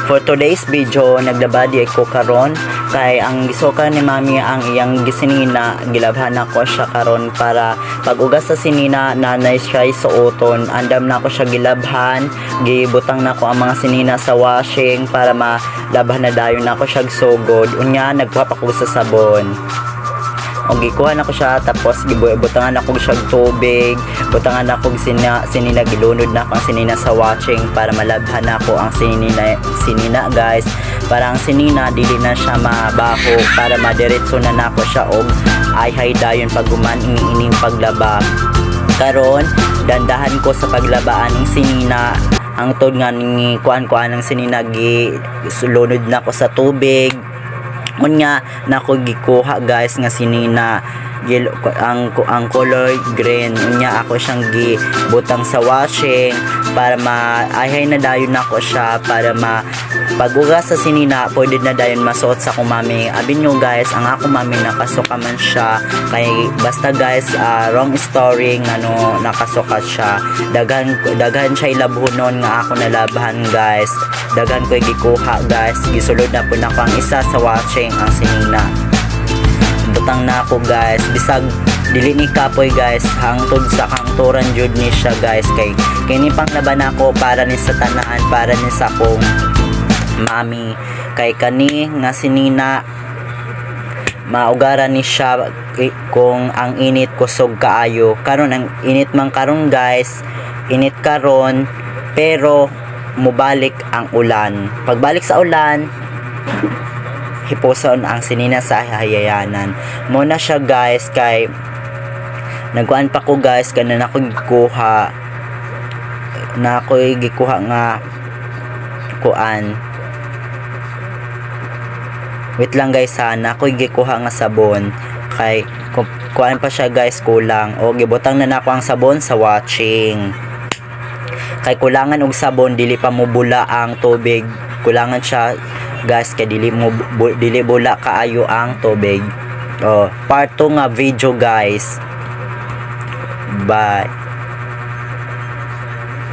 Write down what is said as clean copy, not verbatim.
For today's video, naglabadi ko karon kay ang gisuka ni mami ang iyang gisinina, gilabhan ako siya karon para pag ugas sa sinina nanay siya suoton, andam na ako siya gilabhan, gibutang na ako ang mga sinina sa washing para malabhan na dayon na ako siya sugod. Unya nagkuha pa ko sa sabon. O gikuha na ko siya, tapos butangan ako siya tubig, butangan ako sinina, gilunod na ako ang sinina sa watching para malabhan ako ang sinina guys, para ang sinina dili na siya mabaho, para madiretso na nako siya og ay dayon pag ining paglaba. Karon dandahan ko sa paglabaan ng sinina, ang tod nga ni kuan ng sinina lunod na ko sa tubig. Unya nako gikuha guys nga sinina ang color green. Unya ako siyang gibutang sa washing para maahay na dayon nako siya, para pagugas sa sinina pwede na dayon masuot sa akong mami. Abin nyo guys, ang ako mami nakasuka man siya kay basta guys wrong story nga no nakasuka siya, daghan siya ilabhonon nga ako nalabhan guys, daghan ko gikuha guys, gisulod na po nako ang isa sa watching ang sinina. Butang na ako guys, bisag dili ni kapoy guys, hangtod sa kanturan jud ni siya guys, kay kini pang laban ako para ni sa tanan, para ni sa akong mami. Kay kani nga sinina maugaran ni siya kung ang init kusog kaayo. Karon ang init man karon guys, init karon pero mubalik ang ulan. Pagbalik sa ulan, hipuson ang sinina sa hayayanan. Muna siya guys, kay nagkuan pa ko guys, kanan ako gikuha nga kuan. Wait lang guys ha, ako gikuha nga sabon, kay kuan pa siya guys, kulang. O gibutang na nako ang sabon sa watching. Kay kulangan og sabon, dili pa mo bula ang tubig. Kulangan siya guys, kay dili bula kaayo ang tubig. Part 2 nga video guys. Bye.